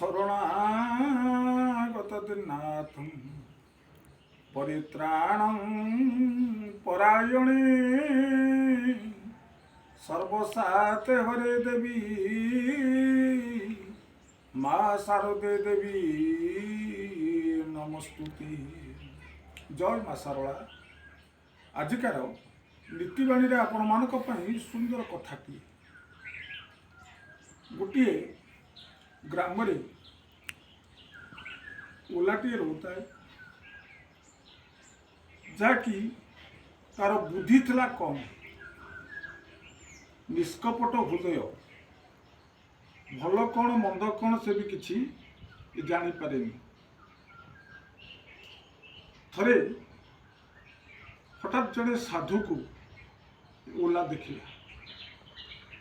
শরণাগতদিনাথং পরিত্রাণং পরায়ণে সর্বসাতে হরে দেবী মা শারদে দেবী নমস্তুতি। জয় মা শারଳା। ଆଜିକାର ନୀତିବାଣୀରେ ଆପଣମାନଙ୍କ ପାଇଁ ସୁନ୍ଦର କଥାଟିଏ। ଗୋଟିଏ ଗ୍ରାମରେ ଓଲାଟିଏ ରହୁଥାଏ, ଯାହାକି ତାର ବୁଦ୍ଧି ଥିଲା କମ୍, ନିଷ୍କପଟ ହୃଦୟ, ଭଲ କ'ଣ ମନ୍ଦ କ'ଣ ସେ ବି କିଛି ଜାଣିପାରେନି। ଥରେ ହଠାତ୍ ଜଣେ ସାଧୁକୁ ଓଲା ଦେଖିଲା।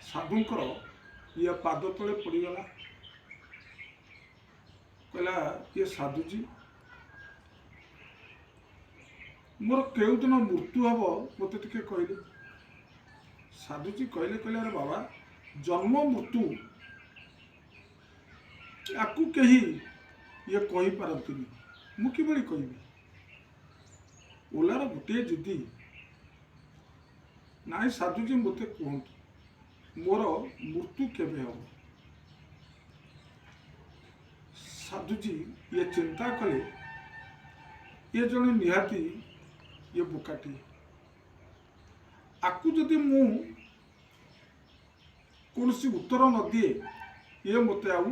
ସାଧୁଙ୍କର ଇଏ ପାଦ ତଳେ ପଡ଼ିଗଲା। କହିଲା, ଇଏ ସାଧୁଜୀ, ମୋର କେଉଁଦିନ ମୃତ୍ୟୁ ହେବ ମୋତେ ଟିକେ କହିଲେ। ସାଧୁଜୀ କହିଲେ, ଆରେ ବାବା, ଜନ୍ମ ମୃତ୍ୟୁ ୟାକୁ କେହି ଇଏ କହିପାରନ୍ତିନି, ମୁଁ କିଭଳି କହିବି। ଓଲାର ଗୋଟିଏ ଜିଦି, ନାଇଁ ସାଧୁଜୀ ମୋତେ କୁହନ୍ତୁ ମୋର ମୃତ୍ୟୁ କେବେ ହେବ। ସାଧୁଜୀ ଇଏ ଚିନ୍ତା କଲେ, ଇଏ ଜଣେ ନିହାତି ଇଏ ବୋକାଟିଏ, ଆକୁ ଯଦି ମୁଁ କୌଣସି ଉତ୍ତର ନ ଦିଏ ଇଏ ମୋତେ ଆଉ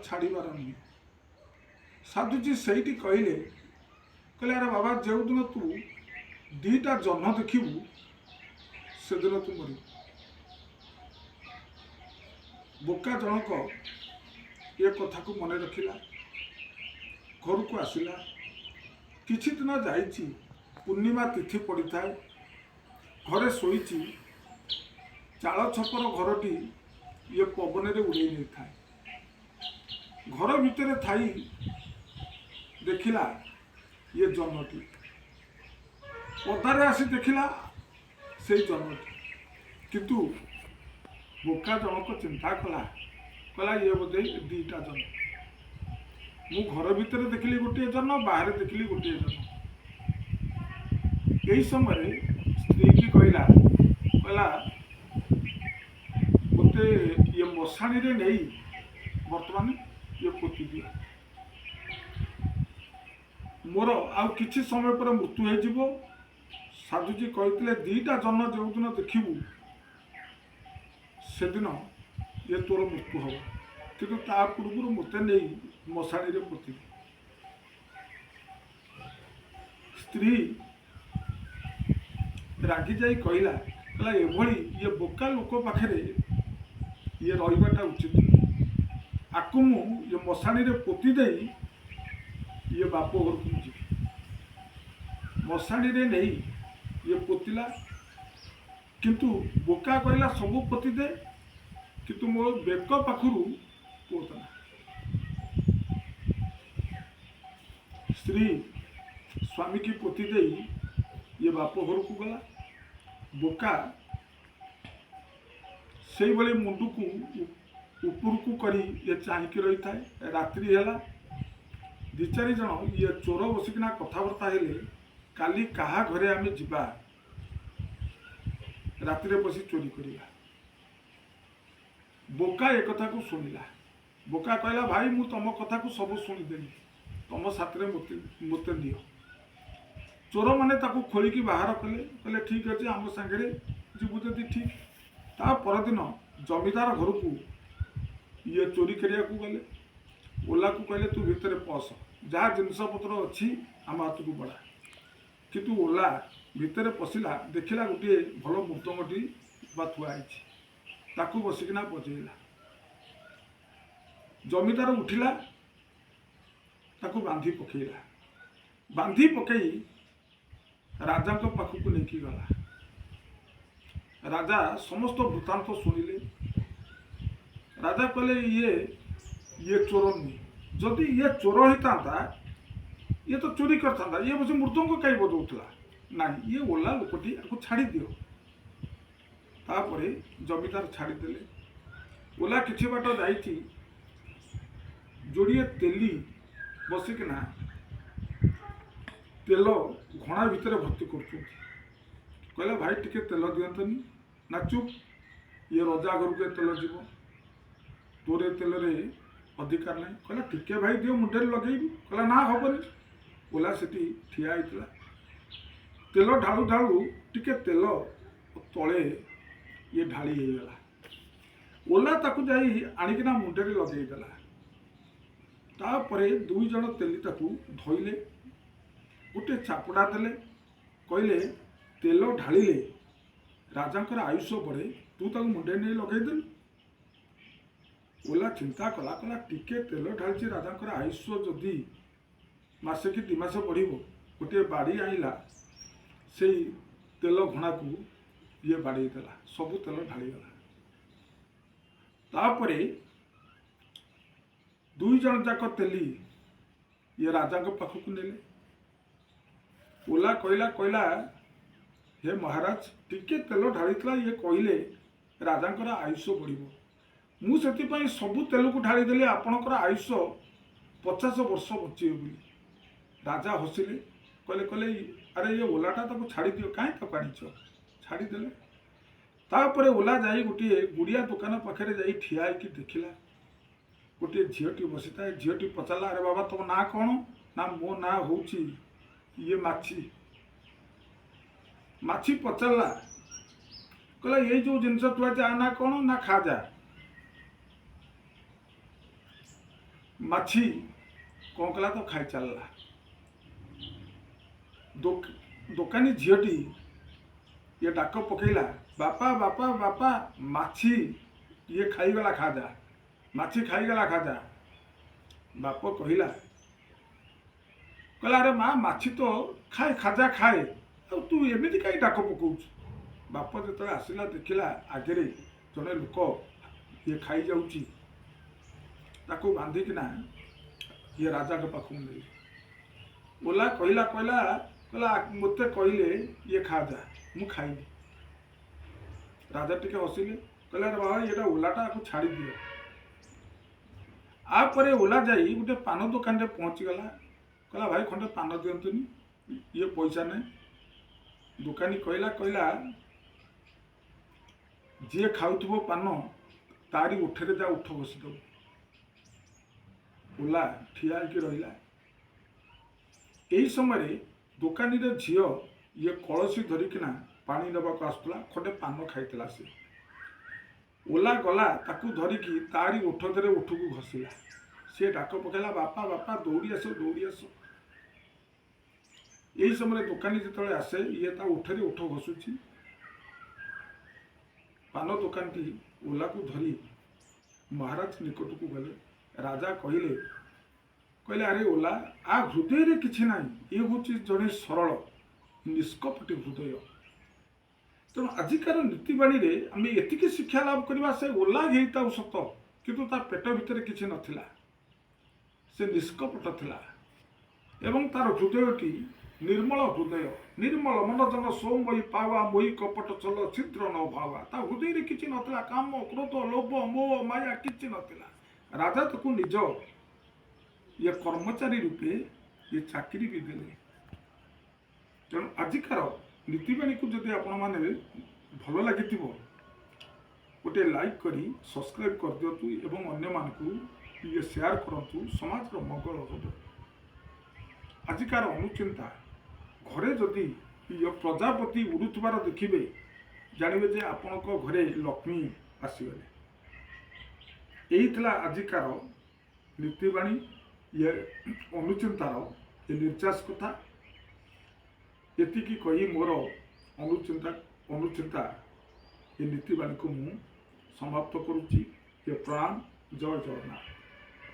ଛାଡ଼ିବାର ନୁହେଁ। ସାଧୁଜୀ ସେଇଠି କହିଲେ, ଆରେ ବାବା, ଯେଉଁଦିନ ତୁ ଦିଟା ଜହ୍ନ ଦେଖିବୁ ସେଦିନ ତୁ ମରିବୁ। ବୋକା ଜଣକ ଏ କଥାକୁ ମନେ ରଖିଲା, ଘରକୁ ଆସିଲା। କିଛି ଦିନ ଯାଇଛି, ପୂର୍ଣ୍ଣିମା ତିଥି ପଡ଼ିଥାଏ, ଘରେ ଶୋଇଛି। ଚାଳ ଛପର ଘରଟି ଇଏ ପବନରେ ଉଡ଼େଇ ନେଇଥାଏ। ଘର ଭିତରେ ଥାଇ ଦେଖିଲା ଇଏ ଜହ୍ନଟି, ପଦାରେ ଆସି ଦେଖିଲା ସେଇ ଜହ୍ନଟି। କିନ୍ତୁ ବୋକା ଜଣକ ଚିନ୍ତା କଲା, ଇଏ ବୋଧେ ଦିଟା ଜହ୍ନ। ମୁଁ ଘର ଭିତରେ ଦେଖିଲି ଗୋଟିଏ ଜହ୍ନ, ବାହାରେ ଦେଖିଲି ଗୋଟିଏ ଜହ୍ନ। ଏହି ସମୟରେ ସ୍ତ୍ରୀକି କହିଲା, ମୋତେ ଇଏ ମଶାଣିରେ ନେଇ ବର୍ତ୍ତମାନ ଇଏ ପୋତି ଦିଅ। ମୋର ଆଉ କିଛି ସମୟ ପରେ ମୃତ୍ୟୁ ହେଇଯିବ। ସାଧୁଜୀ କହିଥିଲେ, ଦିଟା ଜହ୍ନ ଯେଉଁଦିନ ଦେଖିବୁ ସେଦିନ ଇଏ ତୋର ମୃତ୍ୟୁ ହେବ, କିନ୍ତୁ ତା ପୂର୍ବରୁ ମୋତେ ନେଇ ମଶାଣିରେ ପୋତିବି। ସ୍ତ୍ରୀ ରାଗି ଯାଇ କହିଲା, ଏଭଳି ଇଏ ବୋକା ଲୋକ ପାଖରେ ଇଏ ରହିବାଟା ଉଚିତ ନୁହେଁ। ଆକୁ ମୁଁ ଇଏ ମଶାଣିରେ ପୋତି ଦେଇ ଇଏ ବାପ ଘରକୁ ଯିବି। ମଶାଣିରେ ନେଇ ଇଏ ପୋତିଲା, କିନ୍ତୁ ବୋକା କହିଲା, ସବୁ ପୋତି ଦେ, କିନ୍ତୁ ମୋ ବେକ ପାଖରୁ ପୋତନା। ସ୍ତ୍ରୀ ସ୍ୱାମୀକି ପୋତି ଦେଇ ଇଏ ବାପ ଘରକୁ ଗଲା। ବୋକା ସେଇଭଳି ମୁଣ୍ଡକୁ ଉପରକୁ କରି ଇଏ ଚାହିଁକି ରହିଥାଏ। ରାତ୍ରି ହେଲା, ଦି ଚାରି ଜଣ ଇଏ ଚୋର ବସିକିନା କଥାବାର୍ତ୍ତା ହେଲେ, କାଲି କାହା ଘରେ ଆମେ ଯିବା, ରାତିରେ ବସି ଚୋରି କରିବା। ବୋକା ଏ କଥାକୁ ଶୁଣିଲା। ବୋକା କହିଲା, ଭାଇ, ମୁଁ ତମ କଥାକୁ ସବୁ ଶୁଣିଦେଲି, ତମ ସାଥିରେ ମୋତେ ନିଅ। ଚୋରମାନେ ତାକୁ ଖୋଳିକି ବାହାର କଲେ, ଠିକ୍ ଅଛି, ଆମ ସାଙ୍ଗରେ ଯିବୁ ଯଦି ଠିକ୍। ତା ପରଦିନ ଜମିଦାର ଘରକୁ ଇଏ ଚୋରି କରିବାକୁ ଗଲେ। ଓଲାକୁ କହିଲେ, ତୁ ଭିତରେ ପଶ, ଯାହା ଜିନିଷପତ୍ର ଅଛି ଆମ ହାତକୁ ବଢ଼ା। କିନ୍ତୁ ଓଲା ଭିତରେ ପଶିଲା, ଦେଖିଲା ଗୋଟିଏ ଭଲ ମୃଦଙ୍ଗଟି ଥୁଆ ହେଇଛି, ତାକୁ ବସିକିନା ବଜେଇଲା। ଜମିଦାର ଉଠିଲା, ତାକୁ ବାନ୍ଧି ପକେଇଲା। ବାନ୍ଧି ପକେଇ ରାଜାଙ୍କ ପାଖକୁ ନେଇକି ଗଲା। ରାଜା ସମସ୍ତ ବୃତ୍ତାନ୍ତ ଶୁଣିଲେ। ରାଜା କହିଲେ, ଇଏ ଚୋର ନୁହେଁ। ଯଦି ଇଏ ଚୋର ହେଇଥାନ୍ତା ଇଏ ତ ଚୋରି କରିଥାନ୍ତା, ଇଏ ବସି ମୃଦଙ୍ଗ କାହିଁ ବଜାଉଥିଲା? ନାଇଁ, ଇଏ ଓଲା ଲୋକଟି, ଆକୁ ଛାଡ଼ି ଦିଅ। ତାପରେ ଜମିଦାର ଛାଡ଼ିଦେଲେ। ଓଲା କିଛି ବାଟ ଯାଇଛି, जोड़िए तेली बसिकिना तेल घणा भितर भर्ती कर कहला भाई टिके तेल दिंतनी ना चुप ये रजा घर के तेल जीव तोरे तेल रे अधिकार नहीं कहला टिके भाई दियो मुंडे लगे कहला ना हेनी ओला से ठिया होता तेल ढालू ढालू टिके तेल तले ये ढाली होगला ओला ताकू जाई आणिकिना मुंडे लगेदेला तापरे दुई जन तेली ताकू धोइले गोटे चापुड़ा देले कहले तेल ढालिले राजांकर आयुष बढ़े तू ताकू मुंडे नहीं लगेदेलु ओला चिंता कला कला टिके तेल ढाली राजांकर आयुष जदि मासे कि 2 मास बढ़िबो गोटे बाड़ी आइला से तेल घणा को ये बाड़ी देला सबू तेल ढालीगला तापरे दुई जन जाक तेली ये राजा पाखक नेले ओला कहला हे महाराज टिके तेल ढालीला ये कहले राजांकर आयुष बढ़िबो मुझे सबू तेल को ढालीदेली आपणकर आयुष 50 वर्ष बचे बोली राजा हसिले कहले कहले अरे ये ओलाटा ताको छाड़ी दियो काहे ताको आनिछ छाड़ीदेले तापरे ओला जाई गोटे गुड़िया दुकान पाखे जाई ठिया होइकी देखिला गोटे झीटी बसी था झीटी पचारा अरे बाबा तुम ना कौन ना मो ना हूँ ये माछी माछी पचारा कहला ये जो जिनस तुआ जा ना कौन ना खा जा माछी कौन कला तो खाई चलला दुकानी झीटी ये डाक पकईला बापा बापा बापा माछी ये खाईगला खा जा माछी खाईगला खा जा बाप कहला कहला अरे माँ माछी तो खाए खाजा खाए तो तू एमती कहीं डाक पकाऊ बाप जो आसला देखला आगे जड़े लोक ये खाई जाऊँगी ताको बांधिकिना ये राजा के पाखु नहीं ओला कहला कहला कहला मत कहले ये खा जा मु खाइबी राजा टिके हसिले कहला अरे बाबा ये ओलाटा को छाड़ी दियो आपरे ओला जाई गोटे पान दुकान रे पहुँची गला कहला भाई खंडे पान दिंतुनी ये पैसा नहीं दुकानी कहला कहला जी खाऊ पान तारी उठे जा उठ बसीद ओला ठिया रहा यही समय दुकानी रे झील ये कलसी धरिकिना पानी नवाक आसला खंडे पान खाई से ओला गला ताकू धरिकी तारी उठरे उठ को घसीला से डाक पकड़ा बापा बापा दौड़ी आस यही समय दुकानी जो आसे ये उठरे उठ घसुची पान दुकान टी ओला को धरी महाराज निकट को गले राजा कहले कहले अरे ओला आ हृदय रे किछि नाही ये हूँ जड़े सरल निष्कपटी हृदय तेणु आजिकार नीतिवाणी रे आम एतिकी शिक्षा लाभ करवा से ओला हेता सत किंतु ता पेट भितर किछि नथिला से निष्कपट थिला एवं तार हृदयटी निर्मल हृदय निर्मल मन जन सोमयी पावा मोही कपट चल छिद्र न भावा ता हृदय रे किछि नथिला काम क्रोध लोभ मोह माया किछि नथिला राजा ताकू निज ये कर्मचारी रूपे ये चाकरी भी देले तेणु आजिकार नीतिवाणी को जदि आपण माने भल लगी गोटे लाइक करी सब्सक्राइब कर दिंतु एवं अन्य मानकू ये शेयर करंतु समाज रो मंगल हो आजिकार अनुचिंता घरे जदि ये प्रजापति उड़ुथबार देखिबे जानवे जे आपणक घरे लक्ष्मी आसीगले यही थिला आजिकार नीतिवाणी ये अनुचिंतार ये निर्चास कथा एतिकी कही मोर अनुचिंता ये नीतिवाणी को मु समाप्त करुच्ची ये प्रणाम जय जगन्नाथ।